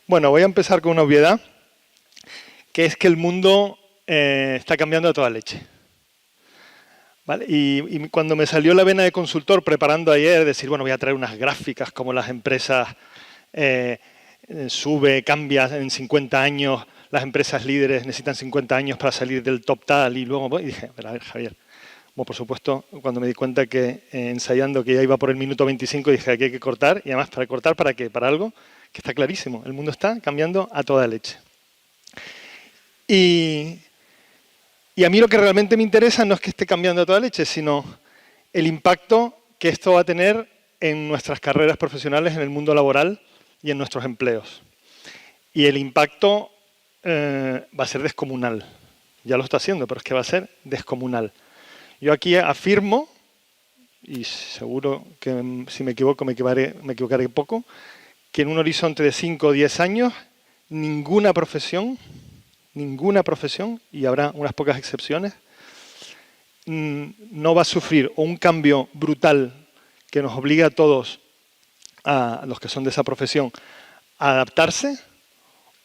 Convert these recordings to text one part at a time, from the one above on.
Bueno, voy a empezar con una obviedad, que es que el mundo está cambiando a toda leche. ¿Vale? Y cuando me salió la vena de consultor preparando ayer, decir, bueno, voy a traer unas gráficas como las empresas sube, cambia en 50 años, las empresas líderes necesitan 50 años para salir del top tal, y luego y dije, a ver, Javier, bueno, por supuesto, cuando me di cuenta que ensayando que ya iba por el minuto 25, dije, aquí hay que cortar, y además, ¿para cortar para qué? Para algo que está clarísimo, el mundo está cambiando a toda leche. Y a mí lo que realmente me interesa no es que esté cambiando a toda leche, sino el impacto que esto va a tener en nuestras carreras profesionales, en el mundo laboral y en nuestros empleos. Y el impacto va a ser descomunal. Ya lo está haciendo, pero es que va a ser descomunal. Yo aquí afirmo, y seguro que si me equivoco me equivocaré poco, que en un horizonte de 5 o 10 años ninguna profesión, y habrá unas pocas excepciones, no va a sufrir un cambio brutal que nos obligue a todos, a los que son de esa profesión, a adaptarse,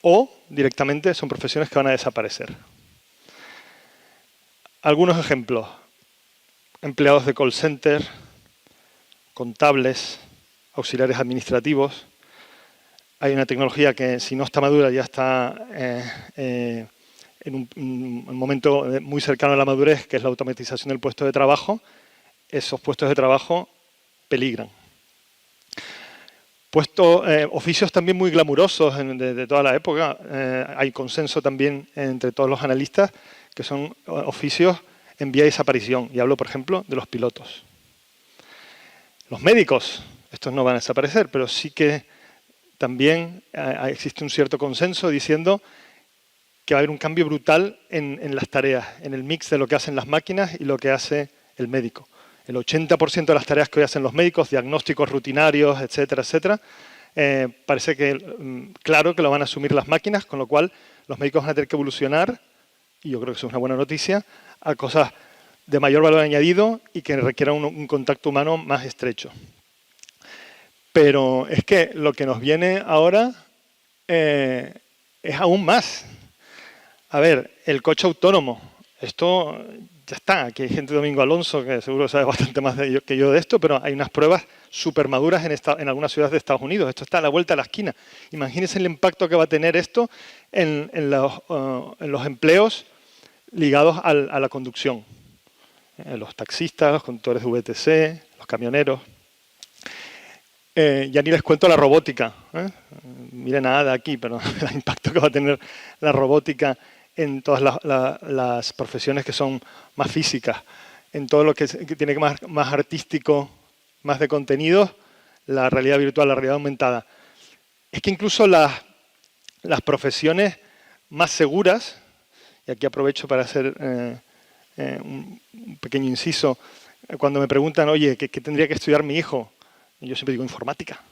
o directamente son profesiones que van a desaparecer. Algunos ejemplos. Empleados de call center, contables, auxiliares administrativos. Hay una tecnología que, si no está madura, ya está en un momento muy cercano a la madurez, que es la automatización del puesto de trabajo. Esos puestos de trabajo peligran. Oficios también muy glamurosos de toda la época. Hay consenso también entre todos los analistas que son oficios en vía de desaparición. Y hablo, por ejemplo, de los pilotos. Los médicos, estos no van a desaparecer, pero sí que también existe un cierto consenso diciendo que va a haber un cambio brutal en las tareas, en el mix de lo que hacen las máquinas y lo que hace el médico. El 80% de las tareas que hoy hacen los médicos, diagnósticos rutinarios, etcétera, etcétera, parece que claro que lo van a asumir las máquinas, con lo cual los médicos van a tener que evolucionar, y yo creo que eso es una buena noticia, a cosas de mayor valor añadido y que requieran un contacto humano más estrecho. Pero es que lo que nos viene ahora es aún más. A ver, el coche autónomo. Esto ya está. Aquí hay gente, Domingo Alonso, que seguro sabe bastante más que yo de esto, pero hay unas pruebas súper maduras en algunas ciudades de Estados Unidos. Esto está a la vuelta de la esquina. Imagínense el impacto que va a tener esto en los empleos ligados a la conducción. Los taxistas, los conductores de VTC, los camioneros. Ya ni les cuento la robótica. Miren nada de aquí, pero el impacto que va a tener la robótica en todas las profesiones que son más físicas, en todo lo que tiene más artístico, más de contenidos, la realidad virtual, la realidad aumentada. Es que incluso las profesiones más seguras, y aquí aprovecho para hacer un pequeño inciso, cuando me preguntan, oye, ¿qué tendría que estudiar mi hijo? Y yo siempre digo informática.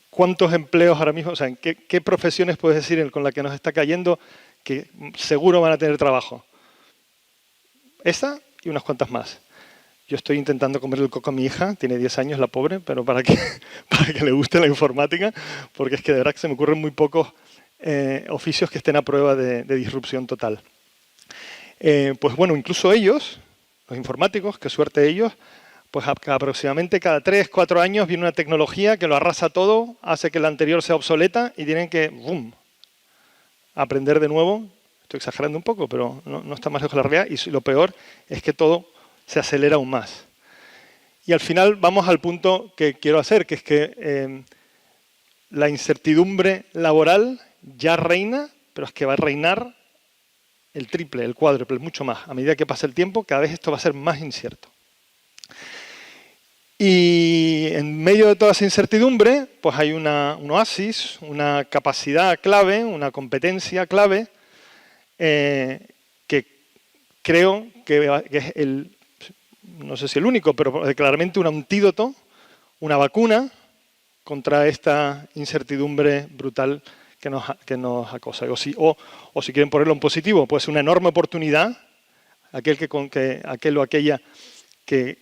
¿Cuántos empleos ahora mismo, o sea, qué profesiones puedes decir con la que nos está cayendo que seguro van a tener trabajo? Esta y unas cuantas más. Yo estoy intentando comer el coco a mi hija, tiene 10 años la pobre, pero para que le guste la informática, porque es que de verdad que se me ocurren muy pocos oficios que estén a prueba de disrupción total. Pues bueno, incluso ellos, los informáticos, qué suerte ellos, pues aproximadamente cada 3 o 4 años viene una tecnología que lo arrasa todo, hace que la anterior sea obsoleta y tienen que ¡bum!, aprender de nuevo. Estoy exagerando un poco, pero no está más lejos de la realidad. Y lo peor es que todo se acelera aún más. Y al final vamos al punto que quiero hacer, que es que la incertidumbre laboral ya reina, pero es que va a reinar el triple, el cuádruple, mucho más. A medida que pasa el tiempo, cada vez esto va a ser más incierto. Y en medio de toda esa incertidumbre, pues hay un oasis, una capacidad clave, una competencia clave, que creo que es no sé si el único, pero claramente un antídoto, una vacuna contra esta incertidumbre brutal que nos acosa. O si quieren ponerlo en positivo, pues una enorme oportunidad, aquel o aquella que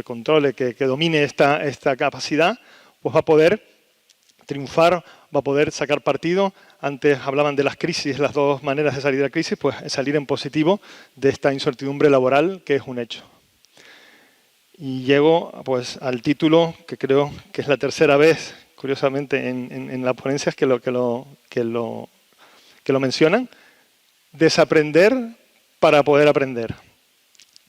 controle, que domine esta capacidad, pues va a poder triunfar, va a poder sacar partido. Antes hablaban de las crisis, las dos maneras de salir de la crisis, pues salir en positivo de esta incertidumbre laboral, que es un hecho. Y llego pues al título, que creo que es la tercera vez, curiosamente, en las ponencias que lo mencionan: desaprender para poder aprender.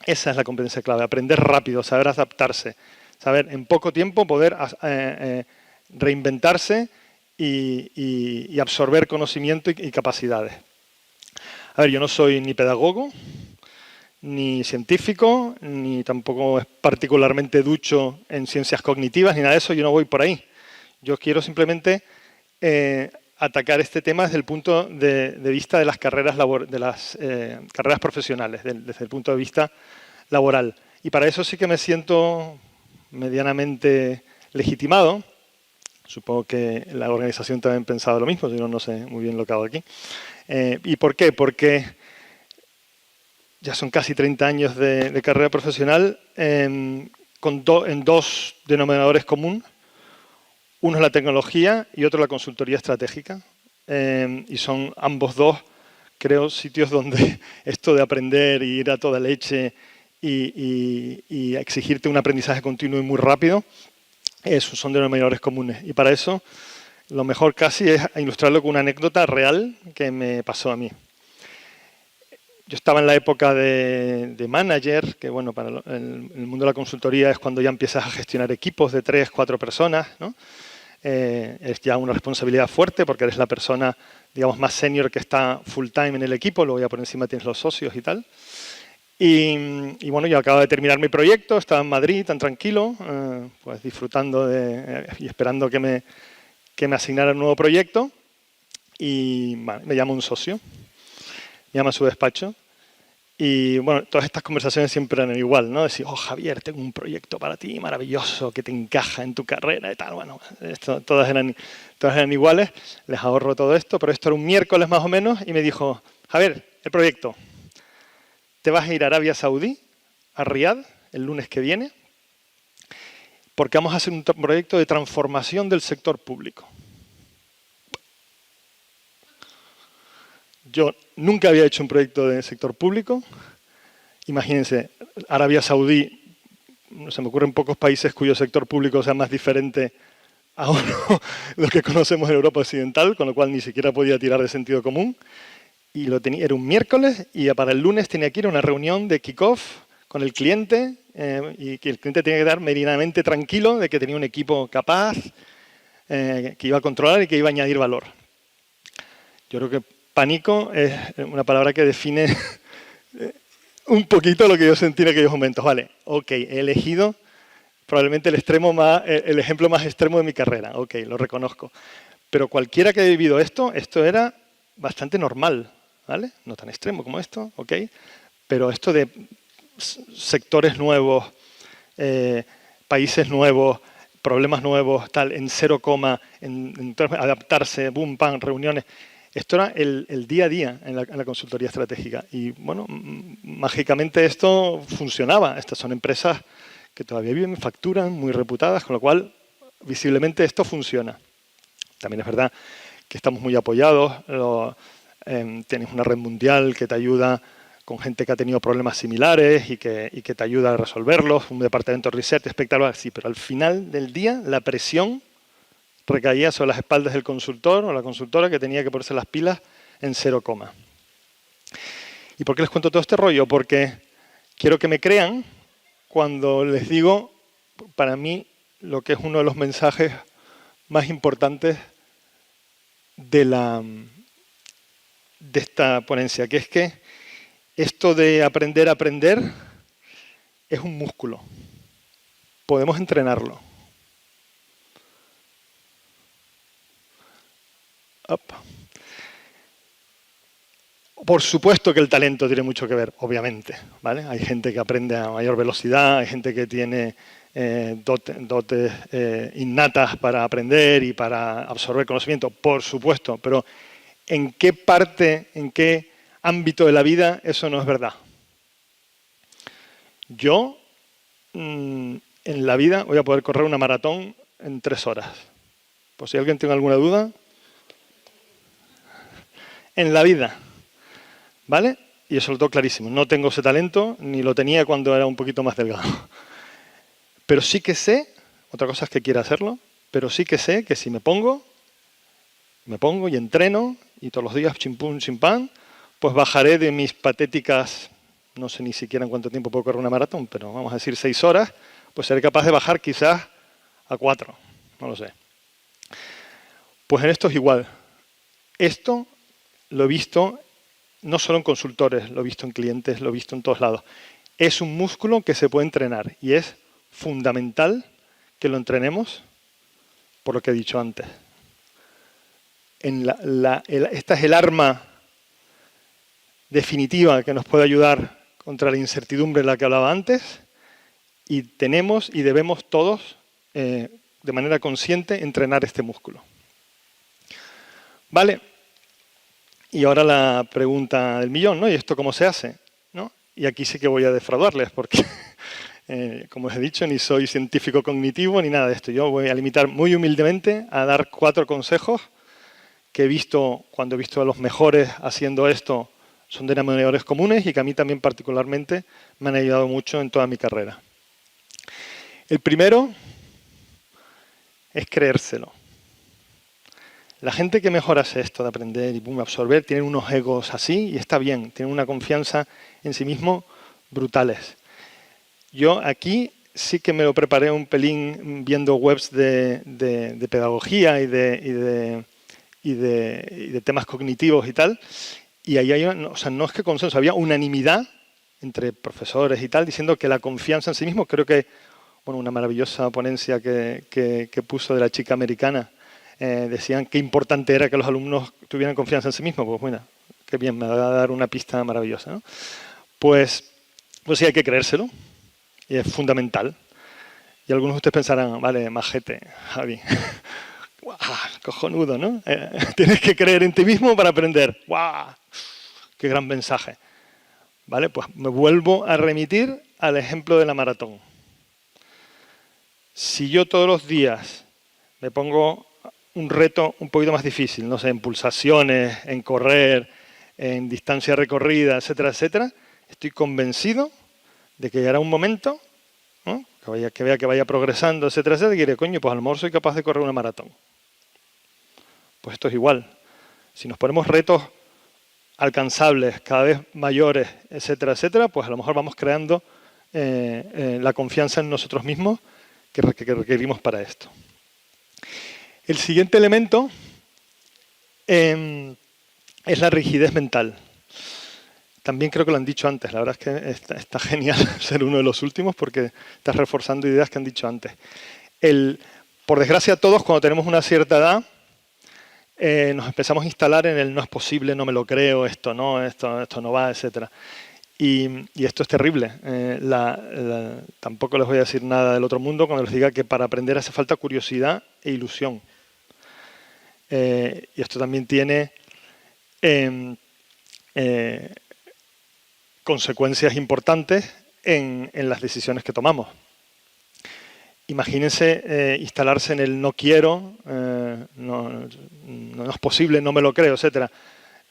Esa es la competencia clave: aprender rápido, saber adaptarse, saber en poco tiempo poder reinventarse y absorber conocimiento y capacidades. A ver, yo no soy ni pedagogo, ni científico, ni tampoco es particularmente ducho en ciencias cognitivas, ni nada de eso. Yo no voy por ahí. Yo quiero simplemente atacar este tema desde el punto de vista de las carreras, carreras profesionales, desde el punto de vista laboral. Y para eso sí que me siento medianamente legitimado. Supongo que la organización también ha pensado lo mismo, si no, no sé muy bien lo que hago aquí. ¿Y por qué? Porque ya son casi 30 años de carrera profesional en dos denominadores comunes. Uno es la tecnología y otro la consultoría estratégica. Y son ambos dos, creo, sitios donde esto de aprender y ir a toda leche y exigirte un aprendizaje continuo y muy rápido, esos son denominadores comunes. Y para eso, lo mejor casi es ilustrarlo con una anécdota real que me pasó a mí. Yo estaba en la época de manager, que bueno, para el mundo de la consultoría es cuando ya empiezas a gestionar equipos de 3, 4 personas, ¿no? Es ya una responsabilidad fuerte porque eres la persona, digamos, más senior que está full time en el equipo, luego ya por encima tienes los socios y tal. Y bueno, yo acabo de terminar mi proyecto, estaba en Madrid tan tranquilo, pues disfrutando y esperando que me asignaran un nuevo proyecto. Y vale, me llama un socio, me llama a su despacho. Y bueno, todas estas conversaciones siempre eran igual, ¿no? Decir, oh Javier, tengo un proyecto para ti maravilloso que te encaja en tu carrera y tal. Bueno, todas eran iguales, les ahorro todo esto, pero esto era un miércoles más o menos y me dijo, Javier, el proyecto, te vas a ir a Arabia Saudí, a Riad, el lunes que viene, porque vamos a hacer un proyecto de transformación del sector público. Yo nunca había hecho un proyecto de sector público. Imagínense, Arabia Saudí, se me ocurren pocos países cuyo sector público sea más diferente a lo que conocemos en Europa Occidental, con lo cual ni siquiera podía tirar de sentido común. Y era un miércoles y para el lunes tenía que ir a una reunión de kick-off con el cliente y que el cliente tenía que quedar meridianamente tranquilo de que tenía un equipo capaz, que iba a controlar y que iba a añadir valor. Yo creo que pánico es una palabra que define un poquito lo que yo sentí en aquellos momentos. Vale, ok, he elegido probablemente el ejemplo más extremo de mi carrera. Ok, lo reconozco. Pero cualquiera que haya vivido esto era bastante normal, ¿vale? No tan extremo como esto, ok. Pero esto de sectores nuevos, países nuevos, problemas nuevos, tal, en 0, adaptarse, boom, pam, reuniones. Esto era el día a día en la consultoría estratégica. Y bueno, mágicamente esto funcionaba. Estas son empresas que todavía viven, facturan, muy reputadas, con lo cual visiblemente esto funciona. También es verdad que estamos muy apoyados. Tienes una red mundial que te ayuda con gente que ha tenido problemas similares y que te ayuda a resolverlos. Un departamento de research espectacular, sí, pero al final del día la presión recaía sobre las espaldas del consultor o la consultora que tenía que ponerse las pilas en 0. ¿Y por qué les cuento todo este rollo? Porque quiero que me crean cuando les digo, para mí, lo que es uno de los mensajes más importantes de esta ponencia, que es que esto de aprender a aprender es un músculo. Podemos entrenarlo. Por supuesto que el talento tiene mucho que ver, obviamente, ¿vale? Hay gente que aprende a mayor velocidad, hay gente que tiene dotes innatas para aprender y para absorber conocimiento, por supuesto, pero ¿en qué parte, en qué ámbito de la vida eso no es verdad? Yo, en la vida, voy a poder correr una maratón en 3 horas. Por si alguien tiene alguna duda. En la vida, ¿vale? Y eso lo tengo clarísimo. No tengo ese talento, ni lo tenía cuando era un poquito más delgado. Pero sí que sé, otra cosa es que quiera hacerlo, pero sí que sé que si me pongo y entreno, y todos los días chimpún, chimpán, pues bajaré de mis patéticas, no sé ni siquiera en cuánto tiempo puedo correr una maratón, pero vamos a decir 6 horas, pues seré capaz de bajar quizás a 4, no lo sé. Pues en esto es igual. Esto lo he visto no solo en consultores, lo he visto en clientes, lo he visto en todos lados. Es un músculo que se puede entrenar y es fundamental que lo entrenemos por lo que he dicho antes. Esta es el arma definitiva que nos puede ayudar contra la incertidumbre de la que hablaba antes y tenemos y debemos todos, de manera consciente, entrenar este músculo. ¿Vale? Y ahora la pregunta del millón, ¿no? ¿Y esto cómo se hace? ¿No? Y aquí sí que voy a defraudarles porque, como os he dicho, ni soy científico cognitivo ni nada de esto. Yo voy a limitar muy humildemente a dar 4 consejos que he visto, cuando he visto a los mejores haciendo esto, son denominadores comunes y que a mí también particularmente me han ayudado mucho en toda mi carrera. El primero es creérselo. La gente que mejor hace esto de aprender y absorber tienen unos egos así y está bien, tienen una confianza en sí mismo brutales. Yo aquí sí que me lo preparé un pelín viendo webs de pedagogía y de temas cognitivos y tal, y ahí hay, o sea, no es que consenso, había unanimidad entre profesores y tal, diciendo que la confianza en sí mismo, creo que, bueno, una maravillosa ponencia que puso de la chica americana, decían qué importante era que los alumnos tuvieran confianza en sí mismos. Pues bueno, qué bien, me va a dar una pista maravillosa, ¿no? Pues sí, hay que creérselo, y es fundamental. Y algunos de ustedes pensarán, vale, majete, Javi, ¡guau! Cojonudo, ¿no? Tienes que creer en ti mismo para aprender. ¡Guau! ¡Qué gran mensaje! ¿Vale? Pues me vuelvo a remitir al ejemplo de la maratón. Si yo todos los días me pongo un reto un poquito más difícil, no sé, en pulsaciones, en correr, en distancia recorrida, etcétera, etcétera, estoy convencido de que llegará un momento, ¿no? que vea que vaya progresando, etcétera, etcétera, y diré, coño, pues a lo mejor soy capaz de correr una maratón. Pues esto es igual. Si nos ponemos retos alcanzables, cada vez mayores, etcétera, etcétera, pues a lo mejor vamos creando la confianza en nosotros mismos que requerimos para esto. El siguiente elemento es la rigidez mental. También creo que lo han dicho antes. La verdad es que está genial ser uno de los últimos porque estás reforzando ideas que han dicho antes. Por desgracia, todos cuando tenemos una cierta edad nos empezamos a instalar en el no es posible, no me lo creo, esto no va, etcétera. Y esto es terrible. Tampoco les voy a decir nada del otro mundo cuando les diga que para aprender hace falta curiosidad e ilusión. Y esto también tiene consecuencias importantes en las decisiones que tomamos. Imagínense instalarse en el no quiero, no es posible, no me lo creo, etcétera.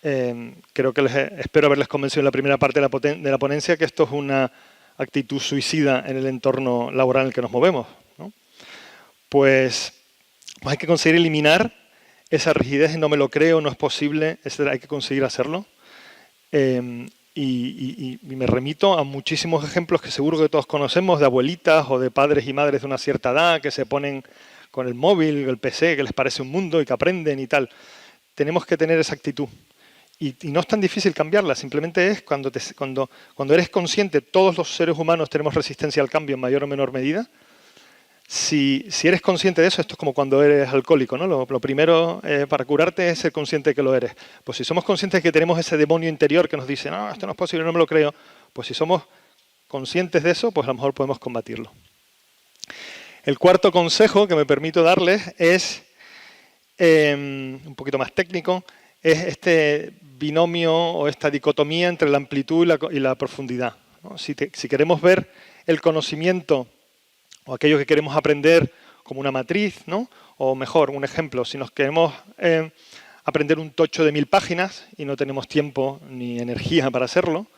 Creo que espero haberles convencido en la primera parte de la ponencia que esto es una actitud suicida en el entorno laboral en el que nos movemos, ¿no? Pues hay que conseguir eliminar esa rigidez de no me lo creo, no es posible, etcétera. Hay que conseguir hacerlo. Y me remito a muchísimos ejemplos que seguro que todos conocemos de abuelitas o de padres y madres de una cierta edad que se ponen con el móvil, el PC, que les parece un mundo y que aprenden y tal. Tenemos que tener esa actitud. Y no es tan difícil cambiarla, simplemente es cuando eres consciente, todos los seres humanos tenemos resistencia al cambio en mayor o menor medida. Si eres consciente de eso, esto es como cuando eres alcohólico, ¿no? Lo primero para curarte es ser consciente de que lo eres. Pues si somos conscientes de que tenemos ese demonio interior que nos dice, no, esto no es posible, no me lo creo, pues si somos conscientes de eso, pues a lo mejor podemos combatirlo. El cuarto consejo que me permito darles es, un poquito más técnico, es este binomio o esta dicotomía entre la amplitud y la profundidad, ¿no? Si queremos ver el conocimiento o aquello que queremos aprender como una matriz, ¿no? O mejor, un ejemplo, si nos queremos aprender un tocho de 1000 páginas y no tenemos tiempo ni energía para hacerlo,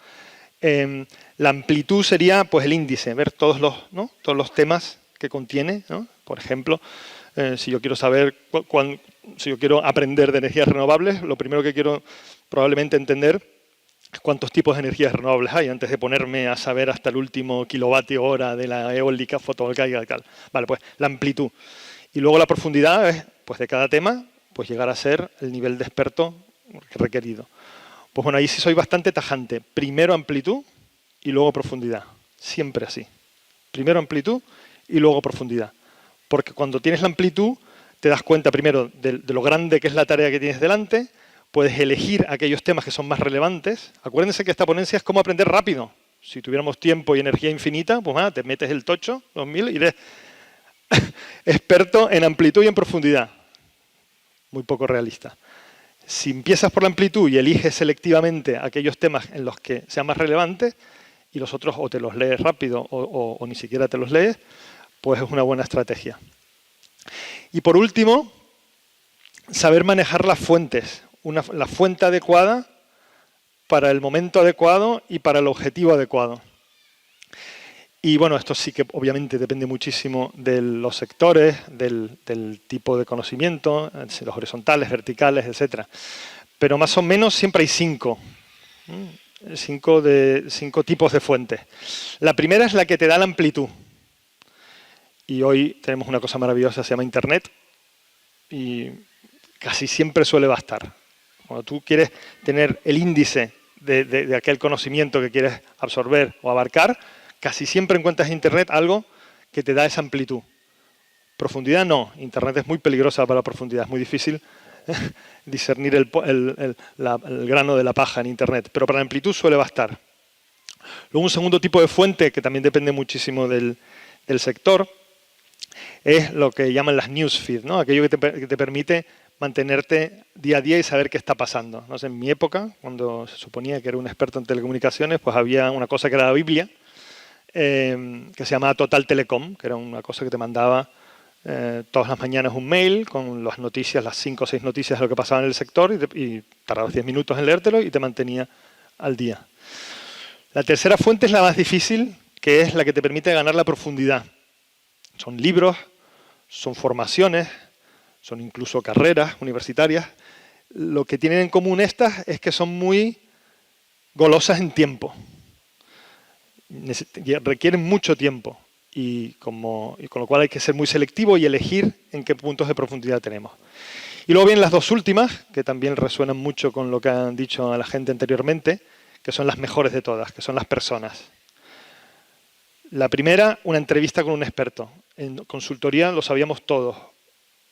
la amplitud sería pues el índice, ver todos los temas que contiene, ¿no? Por ejemplo, si yo quiero saber, si yo quiero aprender de energías renovables, lo primero que quiero probablemente entender es cuántos tipos de energías renovables hay antes de ponerme a saber hasta el último kilovatio hora de la eólica, fotovoltaica y tal. Vale, pues la amplitud. Y luego la profundidad es, pues de cada tema, pues llegar a ser el nivel de experto requerido. Pues bueno, ahí sí soy bastante tajante. Primero amplitud y luego profundidad. Siempre así. Primero amplitud y luego profundidad. Porque cuando tienes la amplitud, te das cuenta primero de lo grande que es la tarea que tienes delante, puedes elegir aquellos temas que son más relevantes. Acuérdense que esta ponencia es como aprender rápido. Si tuviéramos tiempo y energía infinita, pues nada, te metes el tocho, 2000, y eres experto en amplitud y en profundidad. Muy poco realista. Si empiezas por la amplitud y eliges selectivamente aquellos temas en los que sean más relevantes y los otros o te los lees rápido o ni siquiera te los lees, pues es una buena estrategia. Y por último, saber manejar las fuentes. La fuente adecuada para el momento adecuado y para el objetivo adecuado. Y bueno, esto sí que obviamente depende muchísimo de los sectores, del tipo de conocimiento, los horizontales, verticales, etc. Pero más o menos siempre hay 5. 5 tipos de fuentes. La primera es la que te da la amplitud. Y hoy tenemos una cosa maravillosa, se llama Internet, y casi siempre suele bastar. Cuando tú quieres tener el índice de aquel conocimiento que quieres absorber o abarcar, casi siempre encuentras en Internet algo que te da esa amplitud. Profundidad no, Internet es muy peligrosa para la profundidad, es muy difícil discernir el grano de la paja en Internet, pero para la amplitud suele bastar. Luego un segundo tipo de fuente, que también depende muchísimo del sector, es lo que llaman las newsfeed, ¿no? Aquello que te permite mantenerte día a día y saber qué está pasando. No sé, en mi época, cuando se suponía que era un experto en telecomunicaciones, pues había una cosa que era la Biblia, que se llamaba Total Telecom, que era una cosa que te mandaba todas las mañanas un mail con las noticias, las 5 o 6 noticias de lo que pasaba en el sector y tardabas 10 minutos en leértelo y te mantenía al día. La tercera fuente es la más difícil, que es la que te permite ganar la profundidad. Son libros, son formaciones, son incluso carreras universitarias. Lo que tienen en común estas es que son muy golosas en tiempo. Requieren mucho tiempo y con lo cual hay que ser muy selectivo y elegir en qué puntos de profundidad tenemos. Y luego vienen las dos últimas, que también resuenan mucho con lo que han dicho a la gente anteriormente, que son las mejores de todas, que son las personas. La primera, una entrevista con un experto. En consultoría lo sabíamos todos.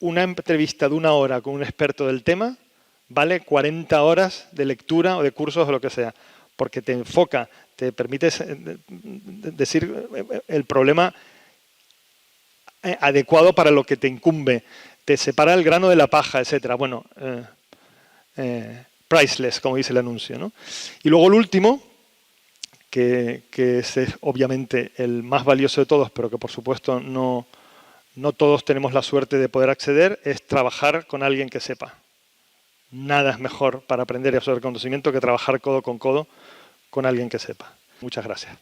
Una entrevista de 1 hora con un experto del tema vale 40 horas de lectura o de cursos o lo que sea, porque te enfoca, te permite decir el problema adecuado para lo que te incumbe, te separa el grano de la paja, etc. Bueno, priceless, como dice el anuncio, ¿no? Y luego el último, que es obviamente el más valioso de todos, pero que por supuesto no todos tenemos la suerte de poder acceder, es trabajar con alguien que sepa. Nada es mejor para aprender y absorber conocimiento que trabajar codo con alguien que sepa. Muchas gracias.